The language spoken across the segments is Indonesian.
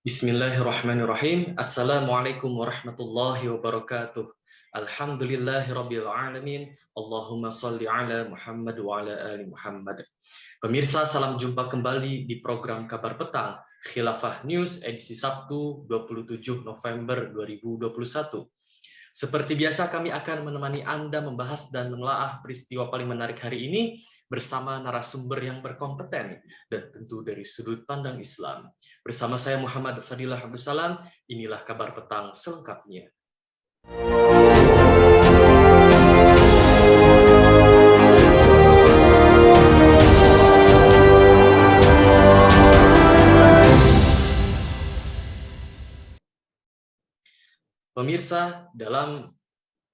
Bismillahirrahmanirrahim. Assalamualaikum warahmatullahi wabarakatuh. Alhamdulillahirabbil alamin. Allahumma shalli ala Muhammad wa ala ali Muhammad. Pemirsa, salam jumpa kembali di program Kabar Petang Khilafah News edisi Sabtu 27 November 2021. Seperti biasa, kami akan menemani Anda membahas dan menelaah peristiwa paling menarik hari ini bersama narasumber yang berkompeten dan tentu dari sudut pandang Islam. Bersama saya Muhammad Fadilah Abdussalam, inilah Kabar Petang selengkapnya. Pemirsa, dalam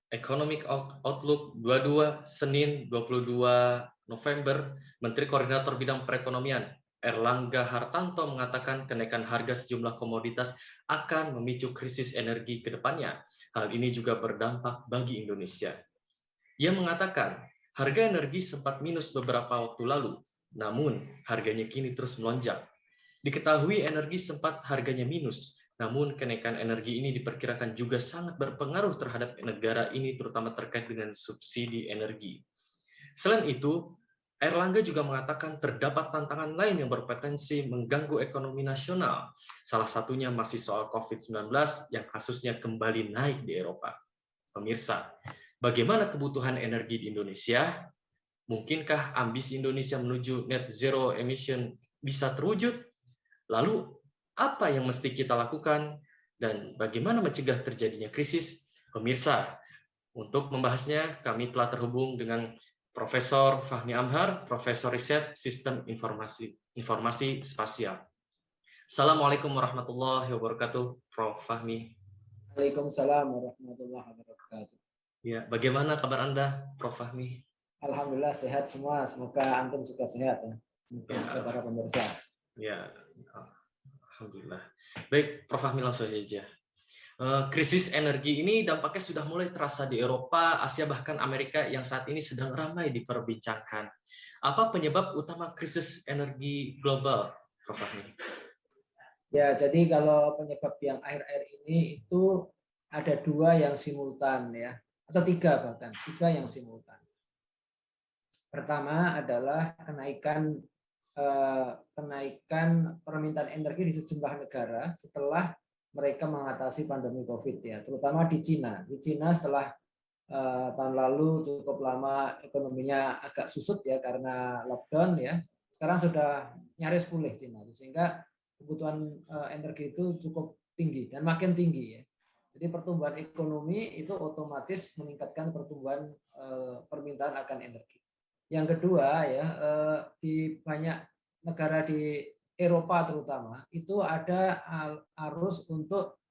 Economic Outlook 22 Senin 22 November, Menteri Koordinator Bidang Perekonomian Erlangga Hartanto mengatakan kenaikan harga sejumlah komoditas akan memicu krisis energi ke depannya. Hal ini juga berdampak bagi Indonesia. Ia mengatakan harga energi sempat minus beberapa waktu lalu, namun harganya kini terus melonjak. Diketahui energi sempat harganya minus, namun kenaikan energi ini diperkirakan juga sangat berpengaruh terhadap negara ini, terutama terkait dengan subsidi energi. Selain itu, Erlangga juga mengatakan terdapat tantangan lain yang berpotensi mengganggu ekonomi nasional. Salah satunya masih soal COVID-19 yang kasusnya kembali naik di Eropa. Pemirsa, bagaimana kebutuhan energi di Indonesia? Mungkinkah ambisi Indonesia menuju net zero emission bisa terwujud? Lalu, apa yang mesti kita lakukan dan bagaimana mencegah terjadinya krisis? Pemirsa, untuk membahasnya kami telah terhubung dengan Profesor Fahmi Amhar, Profesor Riset Sistem Informasi Spasial. Assalamualaikum warahmatullahi wabarakatuh, Prof. Fahmi. Waalaikumsalam warahmatullahi wabarakatuh. Ya, bagaimana kabar Anda, Prof. Fahmi? Alhamdulillah sehat semua. Semoga antum juga sehat ya. Mungkin juga para pemirsa. Ya, alhamdulillah. Baik, Prof. Fahmi, langsung saja. Krisis energi ini dampaknya sudah mulai terasa di Eropa, Asia, bahkan Amerika yang saat ini sedang ramai diperbincangkan. Apa penyebab utama krisis energi global, Prof. Fahmi? Ya, jadi kalau penyebab yang akhir-akhir ini itu ada dua yang simultan ya, atau tiga bahkan, tiga yang simultan. Pertama adalah kenaikan permintaan energi di sejumlah negara setelah mereka mengatasi pandemi COVID ya, terutama di Cina. Di Cina setelah tahun lalu cukup lama ekonominya agak susut ya karena lockdown ya. Sekarang sudah nyaris pulih Cina, sehingga kebutuhan energi itu cukup tinggi dan makin tinggi ya. Jadi pertumbuhan ekonomi itu otomatis meningkatkan pertumbuhan permintaan akan energi. Yang kedua ya, di banyak negara di Eropa terutama itu ada arus untuk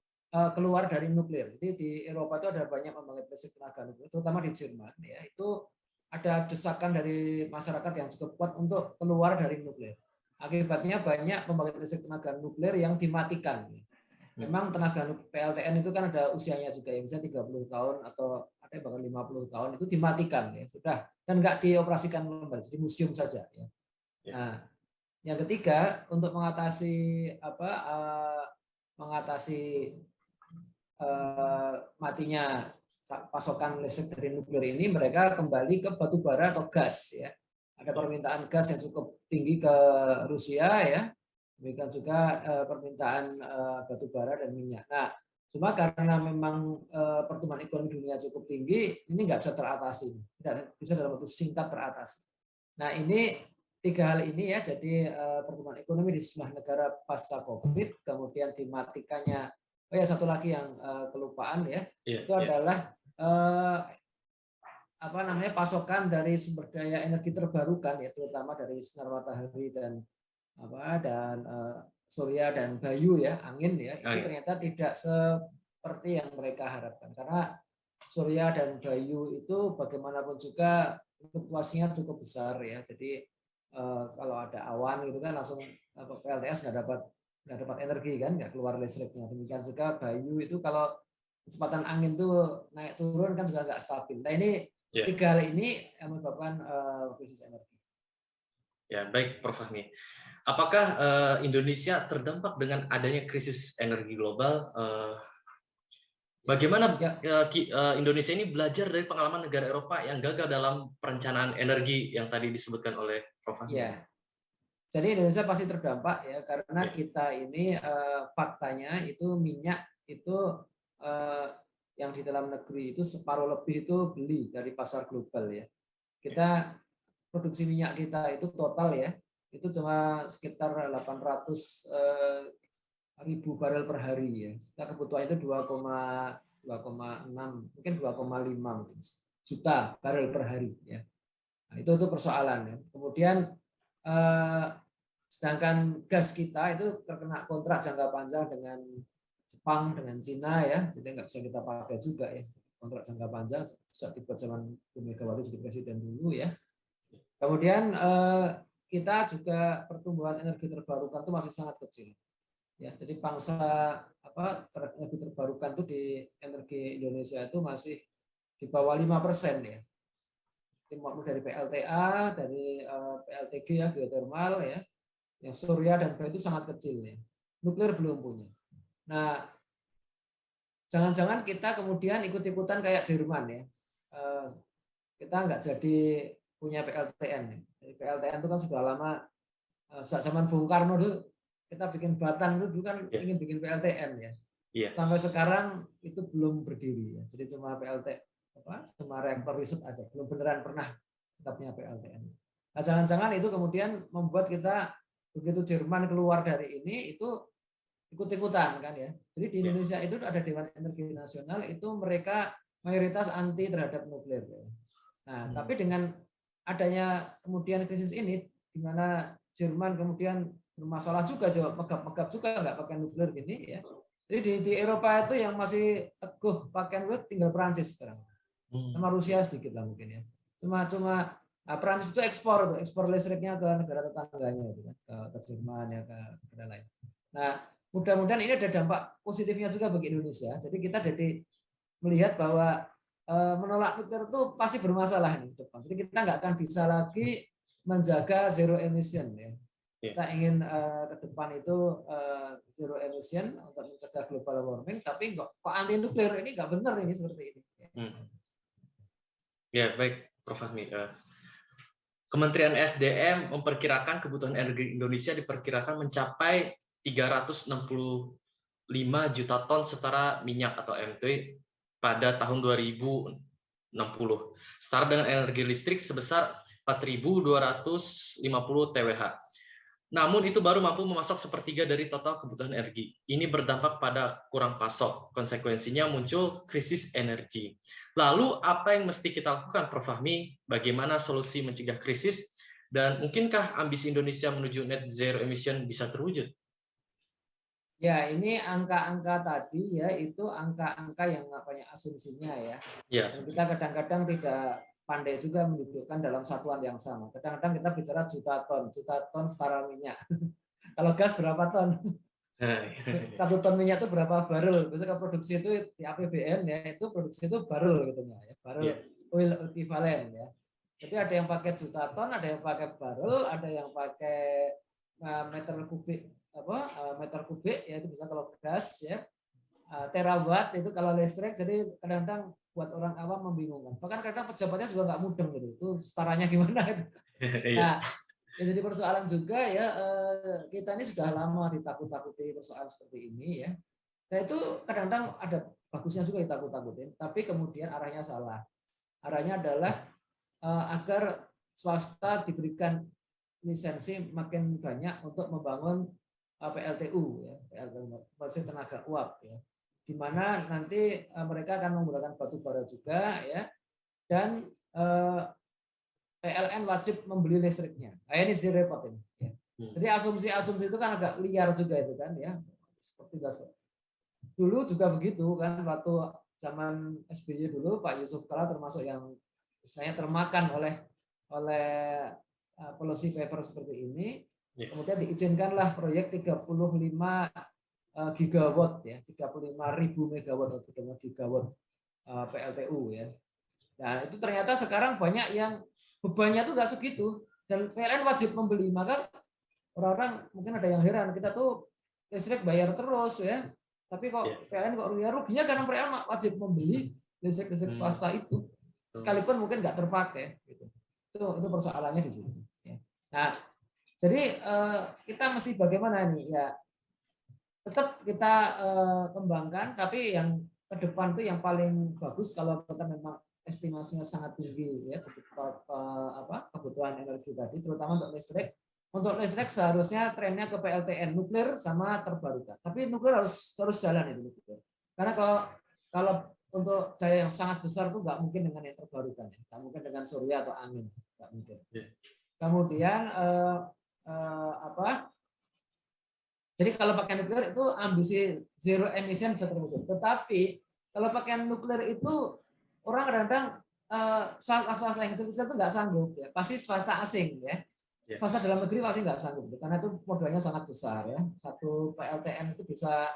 keluar dari nuklir. Jadi di Eropa itu ada banyak pembangkit listrik tenaga nuklir, terutama di Jerman ya, itu ada desakan dari masyarakat yang cukup kuat untuk keluar dari nuklir. Akibatnya banyak pembangkit listrik tenaga nuklir yang dimatikan. Memang tenaga PLTN itu kan ada usianya juga yang bisa 30 tahun atau ada bahkan 50 tahun itu dimatikan ya sudah, dan nggak dioperasikan kembali, jadi museum saja ya. Nah, yang ketiga untuk mengatasi matinya pasokan listrik dari nuklir ini, mereka kembali ke batu bara atau gas ya. Ada permintaan gas yang cukup tinggi ke Rusia ya. Demikian juga permintaan batu bara dan minyak. Nah, cuma karena memang pertumbuhan ekonomi dunia cukup tinggi, ini nggak bisa teratasi, tidak bisa dalam waktu singkat teratasi. Nah, ini tiga hal ini ya, jadi pertumbuhan ekonomi di sejumlah negara pasca COVID, kemudian dimatikannya, oh ya satu lagi yang kelupaan ya, itu adalah pasokan dari sumber daya energi terbarukan ya, terutama dari sinar matahari dan surya dan bayu ya, angin ya, itu ternyata tidak seperti yang mereka harapkan, karena surya dan bayu itu bagaimanapun juga fluktuasinya cukup besar ya. Jadi kalau ada awan gitu kan langsung PLTS nggak dapat energi kan, nggak keluar listriknya. Demikian juga bayu itu kalau kecepatan angin tuh naik turun kan juga nggak stabil. Nah, ini tiga hal ini yang menyebabkan krisis energi. Ya, baik Prof. Fahmi. Apakah Indonesia terdampak dengan adanya krisis energi global? Bagaimana Ya, Indonesia ini belajar dari pengalaman negara Eropa yang gagal dalam perencanaan energi yang tadi disebutkan oleh Prof. Fahmi? ya. Jadi Indonesia pasti terdampak ya karena Ya, kita ini faktanya itu minyak itu eh, yang di dalam negeri itu separuh lebih itu beli dari pasar global ya. ya, Kita produksi minyak kita itu total ya itu cuma sekitar 800 ribu barel per hari ya. Kita kebutuhan itu 2,6 mungkin 2,5 juta barel per hari ya. Nah, itu persoalan ya. Kemudian eh, sedangkan gas kita itu terkena kontrak jangka panjang dengan Jepang, dengan Cina ya, jadi nggak bisa kita pakai juga ya. Kontrak jangka panjang sejak dibuat zaman Bu Megawati jadi presiden dulu ya. Kemudian kita juga pertumbuhan energi terbarukan itu masih sangat kecil. Ya, jadi pangsa energi terbarukan itu di energi Indonesia itu masih di bawah 5% ya. Dari PLTA, dari PLTG ya, geothermal ya, yang surya dan batu itu sangat kecil ya. Nuklir belum punya. Nah, jangan-jangan kita kemudian ikut-ikutan kayak Jerman ya. Kita nggak jadi punya PLTN. Ya. Jadi PLTN itu kan sudah lama, saat zaman Bung Karno dulu kita bikin Batang dulu kan ya, ingin bikin PLTN ya. ya, Sampai sekarang itu belum berdiri ya. Jadi cuma cuma reaktor riset aja. Belum beneran pernah kita punya PLTN. Nah, jangan-jangan itu kemudian membuat kita begitu Jerman keluar dari ini itu ikut-ikutan kan ya. Jadi di ya. Indonesia itu ada Dewan Energi Nasional itu mereka mayoritas anti terhadap nuklir. Ya. Nah, tapi dengan adanya kemudian krisis ini di mana Jerman kemudian bermasalah juga, jawab megap-megap juga nggak pakai nuklir gini ya. Jadi di Eropa itu yang masih teguh pakai nuklir tinggal Perancis sekarang, sama Rusia sedikit lah mungkin ya. Cuma nah, Perancis itu ekspor listriknya ke negara tetangganya itu kan, ke Jerman ya ke negara lain. Nah, mudah-mudahan ini ada dampak positifnya juga bagi Indonesia. Jadi kita jadi melihat bahwa menolak nuklir itu pasti bermasalah nih depan. Jadi kita nggak akan bisa lagi menjaga zero emission ya. Ya. Kita ingin ke depan itu zero emission untuk mencegah global warming, tapi kok anti nuklir ini nggak benar ini seperti ini. Ya, baik, Prof. Fahmi. Kementerian SDM memperkirakan kebutuhan energi Indonesia diperkirakan mencapai 365 juta ton setara minyak atau MT pada tahun 2060. Setara dengan energi listrik sebesar 4.250 TWh. Namun itu baru mampu memasak sepertiga dari total kebutuhan energi. Ini berdampak pada kurang pasok. Konsekuensinya muncul krisis energi. Lalu apa yang mesti kita lakukan, Prof. Fahmi? Bagaimana solusi mencegah krisis? Dan mungkinkah ambisi Indonesia menuju net zero emission bisa terwujud? Ya, ini angka-angka tadi ya itu angka-angka yang namanya asumsinya ya. Ya, Dan kita kadang-kadang tidak pandai juga mendudukkan dalam satuan yang sama. Kadang-kadang kita bicara juta ton setara minyak. Kalau gas berapa ton? Satu ton minyak itu berapa barrel? Biasanya kalau produksi itu di APBN ya itu produksi itu barrel gitu ya, barrel ya, oil equivalent ya. Jadi ada yang pakai juta ton, ada yang pakai barrel, ada yang pakai meter kubik meter kubik ya itu bisa kalau gas ya. Terawatt itu kalau listrik, jadi kadang-kadang buat orang awam membingungkan. Bahkan kadang pejabatnya juga nggak mudeng gitu. Itu setaranya gimana itu. ya, Nah, ya jadi persoalan juga ya kita ini sudah lama ditakut-takuti persoalan seperti ini ya. Nah itu kadang-kadang ada bagusnya juga ditakut-takutin, tapi kemudian arahnya salah. Arahnya adalah agar swasta diberikan lisensi makin banyak untuk membangun PLTU ya, PLTU tenaga uap ya. Di mana nanti mereka akan menggunakan batu bara juga ya dan PLN wajib membeli listriknya. Nah, ini jadi repot ini. Ya. Jadi asumsi-asumsi itu kan agak liar juga itu kan ya. Seperti gas. Dulu juga begitu kan waktu zaman SBY dulu Pak Yusuf Kala termasuk yang istilahnya termakan oleh policy paper seperti ini. Kemudian diizinkanlah proyek 35 gigawatt ya, 35.000 megawatt atau gigawatt PLTU ya. Nah, itu ternyata sekarang banyak yang bebannya itu nggak segitu dan PLN wajib membeli, maka orang-orang mungkin ada yang heran, kita tuh listrik bayar terus ya, tapi kok PLN kok ruginya karena PLN wajib membeli listrik swasta itu, sekalipun mungkin nggak terpakai. Gitu. Itu persoalannya di sini. Ya. Nah, jadi kita mesti bagaimana nih ya? Tetap kita kembangkan, tapi yang ke depan tuh yang paling bagus kalau kita memang estimasinya sangat tinggi ya kebutuhan energi tadi, terutama untuk listrik. Untuk listrik seharusnya trennya ke PLTN, nuklir sama terbarukan. Tapi nuklir harus jalan itu, karena kalau untuk daya yang sangat besar itu nggak mungkin dengan yang terbarukan, nggak mungkin dengan surya atau angin, nggak mungkin. Kemudian jadi kalau pakai nuklir itu ambisi zero emission bisa terwujud. Tetapi kalau pakai nuklir itu orang kadang-kadang swasta yang kecil-kecil itu nggak sanggup ya. Pasti swasta asing ya. Swasta dalam negeri pasti nggak sanggup karena itu modalnya sangat besar ya. Satu PLTN itu bisa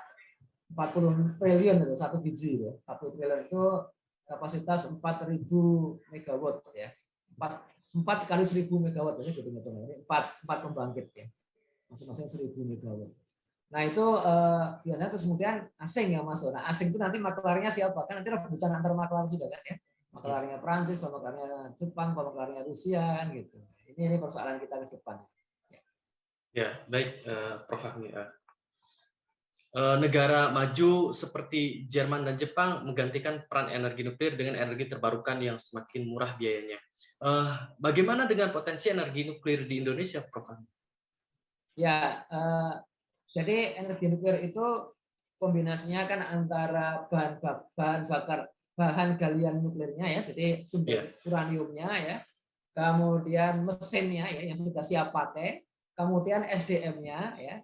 40 triliun itu satu biji ya. 40 triliun itu kapasitas 4.000 megawatt ya. 4 kali 1.000 megawatt ya, gitu. Ini 4 pembangkit ya. Masing-masing 1.000 megawatt. Nah itu biasanya terus kemudian asing yang masuk. Nah asing itu nanti maklarnya siapa? Kan nanti rebutan antar maklar juga kan ya. Maklarnya Prancis, maklarnya Jepang, maklarnya Rusia kan gitu. Ini persoalan kita ke depan. Ya, baik Prof. Fahmi. Negara maju seperti Jerman dan Jepang menggantikan peran energi nuklir dengan energi terbarukan yang semakin murah biayanya. Bagaimana dengan potensi energi nuklir di Indonesia, Prof. Fahmi? Ya, jadi energi nuklir itu kombinasinya kan antara bahan galian nuklirnya ya, jadi sumber uraniumnya ya, kemudian mesinnya ya yang sudah siap pakai, kemudian SDM-nya ya.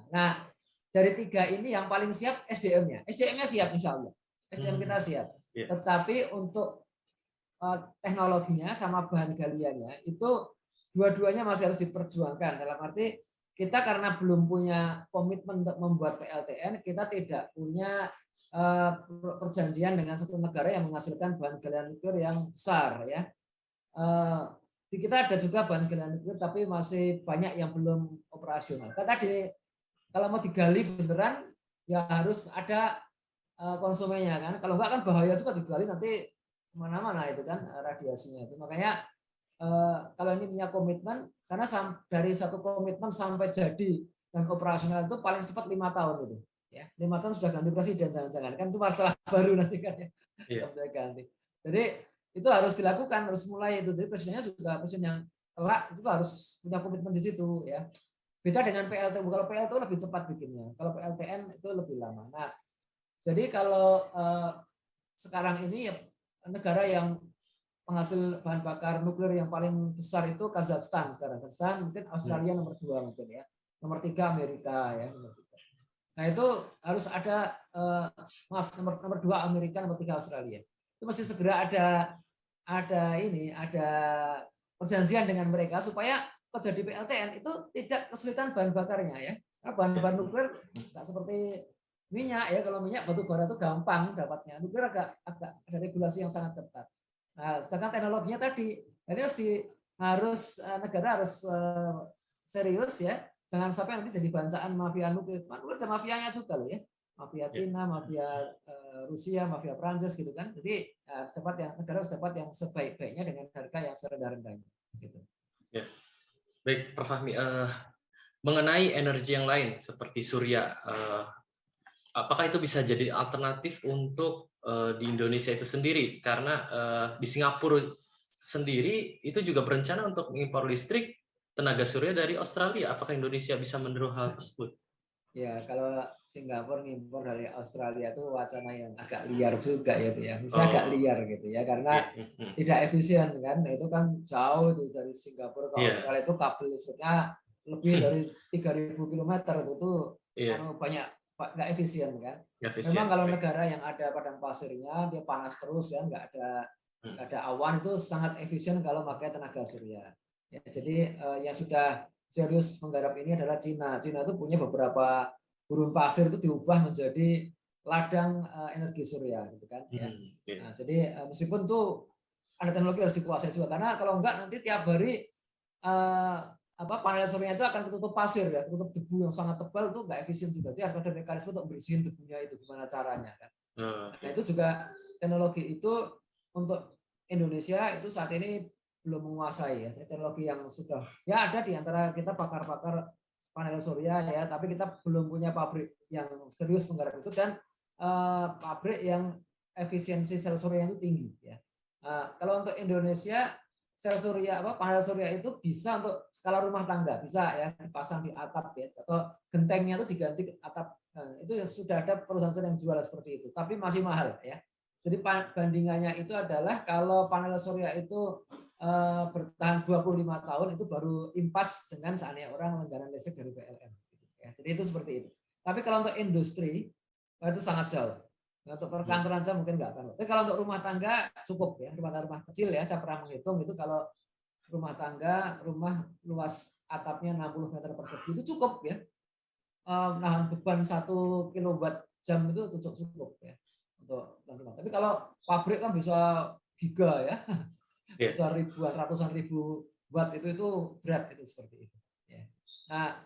Nah, dari 3 ini yang paling siap SDM-nya. SDM-nya siap insya Allah. SDM kita siap. Tetapi untuk teknologinya sama bahan galiannya itu dua-duanya masih harus diperjuangkan. Dalam arti kita karena belum punya komitmen untuk membuat PLTN, kita tidak punya perjanjian dengan satu negara yang menghasilkan bahan galian nuklir yang besar ya. Di kita ada juga bahan galian nuklir tapi masih banyak yang belum operasional. Tadi kalau mau digali beneran ya harus ada konsumennya kan. Kalau enggak kan bahaya juga digali nanti kemana-mana itu kan radiasinya itu. Makanya kalau ini punya komitmen, karena dari satu komitmen sampai jadi dan operasional itu paling cepat 5 tahun itu. Ya, 5 tahun sudah ganti presiden jangan-jangan kan itu masalah baru nanti kan ya. Bisa ganti. Jadi itu harus dilakukan, harus mulai itu. Jadi presidennya juga presiden yang kelak itu harus punya komitmen di situ ya. Beda dengan PLTU. Kalau PLTU lebih cepat bikinnya. Kalau PLTN itu lebih lama. Nah, jadi kalau sekarang ini ya negara yang penghasil bahan bakar nuklir yang paling besar itu Kazakhstan sekarang. Kazakhstan mungkin Australia nomor 2 mungkin ya. Nomor 3 Amerika ya. Nah itu harus ada nomor 2 Amerika, nomor 3 Australia. Itu mesti segera ada perjanjian dengan mereka supaya terjadi PLTN itu tidak kesulitan bahan bakarnya ya. Karena bahan-bahan nuklir nggak seperti minyak ya. Kalau minyak batu bara itu gampang dapatnya. Nuklir agak ada regulasi yang sangat ketat. Nah, sedangkan teknologinya tadi, jadi negara harus serius ya, jangan sampai nanti jadi bancaan mafia nuklir. Nuklir ada mafianya juga loh ya, mafia Cina, mafia Rusia, mafia Prancis gitu kan. Jadi negara harus dapat yang sebaik-baiknya dengan harga yang serendah-rendahnya. Gitu. Ya. Baik, Prof. Fahmi. Mengenai energi yang lain seperti surya, apakah itu bisa jadi alternatif untuk di Indonesia itu sendiri? Karena di Singapura sendiri itu juga berencana untuk mengimpor listrik tenaga surya dari Australia. Apakah Indonesia bisa meniru hal tersebut? Ya, kalau Singapura ngimpor dari Australia itu wacana yang agak liar juga ya, bisa agak liar gitu ya, karena tidak efisien kan, itu kan jauh tuh dari Singapura ke Australia itu kabel listriknya lebih dari 3.000 km itu banyak nggak efisien kan. Memang kalau negara yang ada padang pasirnya dia panas terus ya, nggak ada awan itu sangat efisien kalau pakai tenaga surya. Ya, jadi yang sudah serius menggarap ini adalah Cina. Cina itu punya beberapa gurun pasir itu diubah menjadi ladang energi surya, gitu kan? Ya. Nah, jadi meskipun tuh ada teknologi harus dikuasai juga, karena kalau enggak nanti tiap hari panel surya itu akan ketutup pasir ya, ketutup debu yang sangat tebal, itu nggak efisien juga. Dia harus ada mekanisme untuk bersihin debunya itu, gimana caranya kan. Nah, itu juga teknologi itu untuk Indonesia itu saat ini belum menguasai ya. Teknologi yang sudah ya ada di antara kita pakar-pakar panel surya ya, tapi kita belum punya pabrik yang serius menggarap itu, dan pabrik yang efisiensi sel surya itu tinggi ya. Kalau untuk Indonesia sel surya panel surya itu bisa untuk skala rumah tangga, bisa ya dipasang di atap ya, atau gentengnya itu diganti atap. Nah, itu sudah ada perusahaan yang jual seperti itu, tapi masih mahal ya. Jadi bandingannya itu adalah kalau panel surya itu bertahan 25 tahun itu baru impas dengan seandainya orang langganan listrik dari PLN. Ya, jadi itu seperti itu. Tapi kalau untuk industri itu sangat jauh. Nah, untuk perkantoran saja mungkin nggak akan. Tapi kalau untuk rumah tangga cukup ya, rumah kecil ya, saya pernah menghitung itu kalau rumah tangga, rumah luas atapnya 60 meter persegi itu cukup ya. Nahan beban 1 kilowatt jam itu cukup ya untuk rumah. Tapi kalau pabrik kan bisa giga ya, bisa ribuan, ratusan ribu watt itu berat itu seperti itu. Ya. Nah,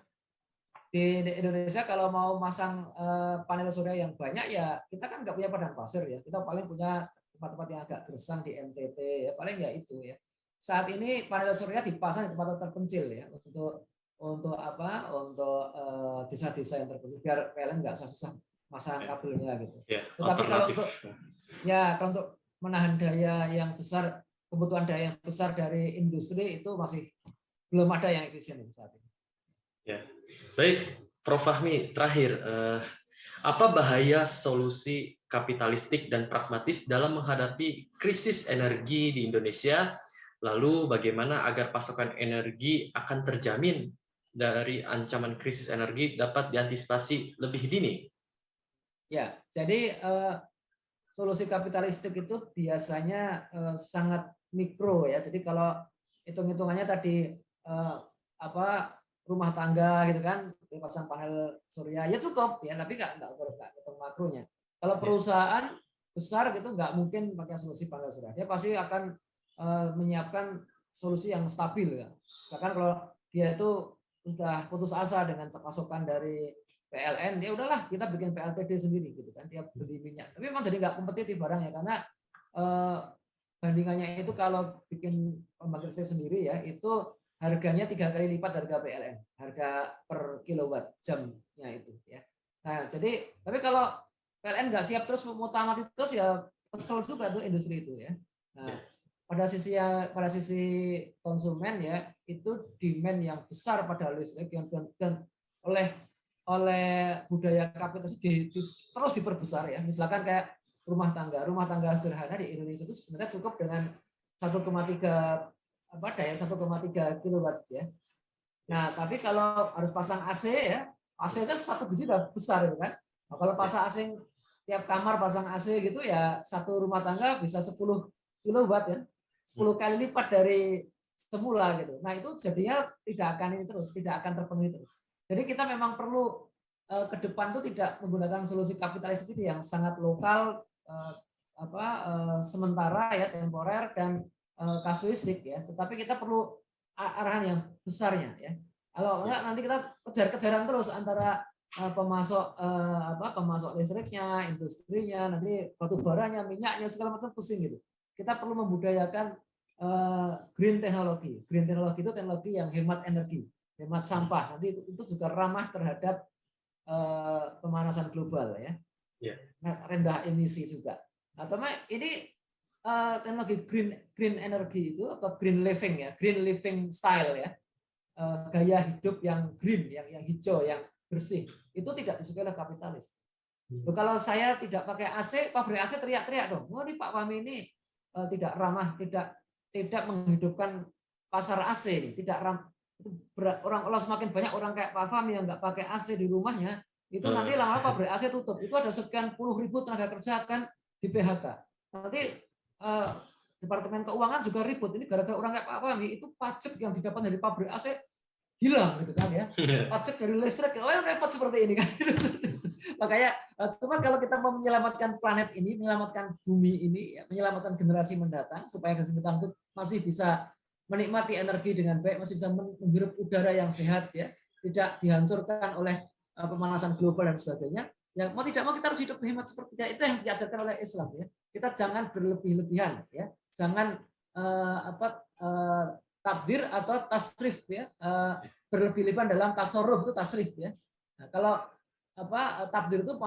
di Indonesia kalau mau masang panel surya yang banyak ya kita kan nggak punya padang pasir ya, kita paling punya tempat-tempat yang agak gersang di NTT ya, paling ya itu ya. Saat ini panel surya dipasang di tempat terpencil ya, untuk desa-desa yang terpencil biar PLN nggak susah masang kabelnya gitu. Tetapi kalau untuk menahan daya yang besar, kebutuhan daya yang besar dari industri itu masih belum ada yang efisien saat ini. Ya, baik, Prof. Fahmi, terakhir, apa bahaya solusi kapitalistik dan pragmatis dalam menghadapi krisis energi di Indonesia? Lalu bagaimana agar pasokan energi akan terjamin dari ancaman krisis energi dapat diantisipasi lebih dini? Ya, jadi solusi kapitalistik itu biasanya sangat mikro ya. Jadi kalau hitung-hitungannya tadi rumah tangga gitu kan, pasang panel surya ya cukup ya, tapi nggak hitung makronya. Kalau perusahaan besar gitu nggak mungkin pakai solusi panel surya. Dia pasti akan menyiapkan solusi yang stabil ya. Misalkan kalau dia itu sudah putus asa dengan pasokan dari PLN, ya udahlah kita bikin PLTD sendiri gitu kan, dia beli minyak. Tapi memang jadi nggak kompetitif barangnya karena bandingannya itu kalau bikin pembangkit listrik sendiri ya itu harganya 3 kali lipat harga PLN, harga per kilowatt jamnya itu ya. Nah jadi tapi kalau PLN nggak siap terus mau tamat terus ya kesel juga tuh industri itu ya. Nah pada sisi konsumen ya itu demand yang besar pada listrik yang dan oleh budaya kapitalis terus diperbesar ya. Misalkan kayak rumah tangga sederhana di Indonesia itu sebenarnya cukup dengan 1,3 daya 1,3 kilowatt ya. Nah, tapi kalau harus pasang AC ya, AC itu satu biji udah besar itu kan. Nah, kalau pasang AC tiap kamar pasang AC gitu ya satu rumah tangga bisa 10 kilowatt ya. 10 kali lipat dari semula gitu. Nah, itu jadinya tidak akan terpenuhi terus. Jadi kita memang perlu ke depan tuh tidak menggunakan solusi kapitalis itu yang sangat lokal, sementara ya, temporer dan kasuistik ya. Tetapi kita perlu arahan yang besarnya ya. Kalau enggak nanti kita kejar-kejaran terus antara pemasok listriknya, industrinya, nanti batu baranya, minyaknya segala macam pusing gitu. Kita perlu membudayakan green teknologi. Green teknologi itu teknologi yang hemat energi, hemat sampah. Nanti itu juga ramah terhadap pemanasan global ya. Rendah emisi juga. Nah, teman ini teknologi green energi itu atau green living ya, green living style ya. Gaya hidup yang green, yang hijau, yang bersih. Itu tidak disukai oleh kapitalis. Kalau saya tidak pakai AC, pabrik AC teriak-teriak dong. Oh, ini Pak Fahmi ini tidak ramah, tidak menghidupkan pasar AC ini, tidak ramah. Orang semakin banyak orang kayak Pak Fahmi yang nggak pakai AC di rumahnya, itu nanti lama-lama pabrik AC tutup. Itu ada sekian puluh ribu tenaga kerja akan di PHK. Nanti Departemen Keuangan juga ribut. Ini gara-gara orang kayak Pak Fahmi, itu pajak yang didapat dari pabrik AC hilang gitu kan ya. Pajak dari listrik, repot seperti ini kan. Makanya cuma kalau kita mau menyelamatkan planet ini, menyelamatkan bumi ini, menyelamatkan generasi mendatang supaya generasi mendatang itu masih bisa menikmati energi dengan baik, masih bisa menghirup udara yang sehat, ya, tidak dihancurkan oleh pemanasan global dan sebagainya. Ya, mau tidak mau kita harus hidup hemat seperti itu. Itu yang diajarkan oleh Islam, ya. Kita jangan berlebih-lebihan, ya. Jangan tabdir atau tasrif, ya. Berlebih-lebihan dalam tasarruf itu tasrif, ya. Nah, kalau tabdir itu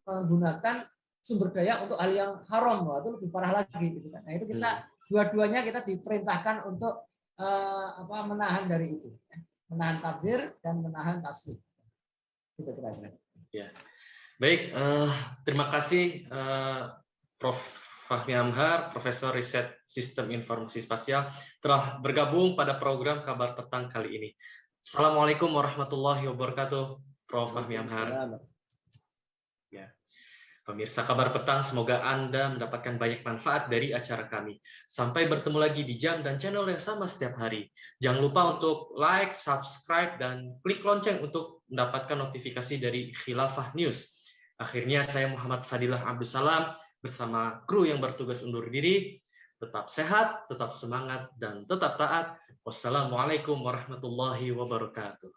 menggunakan sumber daya untuk hal yang haram, itu lebih parah lagi, gitu kan. Nah, itu kita dua-duanya kita diperintahkan untuk menahan dari itu, ya. Menahan tabdir dan menahan tasrif. Gitu kira-kira. Ya. Baik, terima kasih Prof. Fahmi Amhar, Profesor Riset Sistem Informasi Spasial, telah bergabung pada program Kabar Petang kali ini. Assalamualaikum warahmatullahi wabarakatuh, Prof. Fahmi Amhar. Ya. Pemirsa Kabar Petang, semoga Anda mendapatkan banyak manfaat dari acara kami. Sampai bertemu lagi di jam dan channel yang sama setiap hari. Jangan lupa untuk like, subscribe, dan klik lonceng untuk mendapatkan notifikasi dari Khilafah News. Akhirnya saya Muhammad Fadilah Abdussalam bersama kru yang bertugas undur diri. Tetap sehat, tetap semangat, dan tetap taat. Wassalamualaikum warahmatullahi wabarakatuh.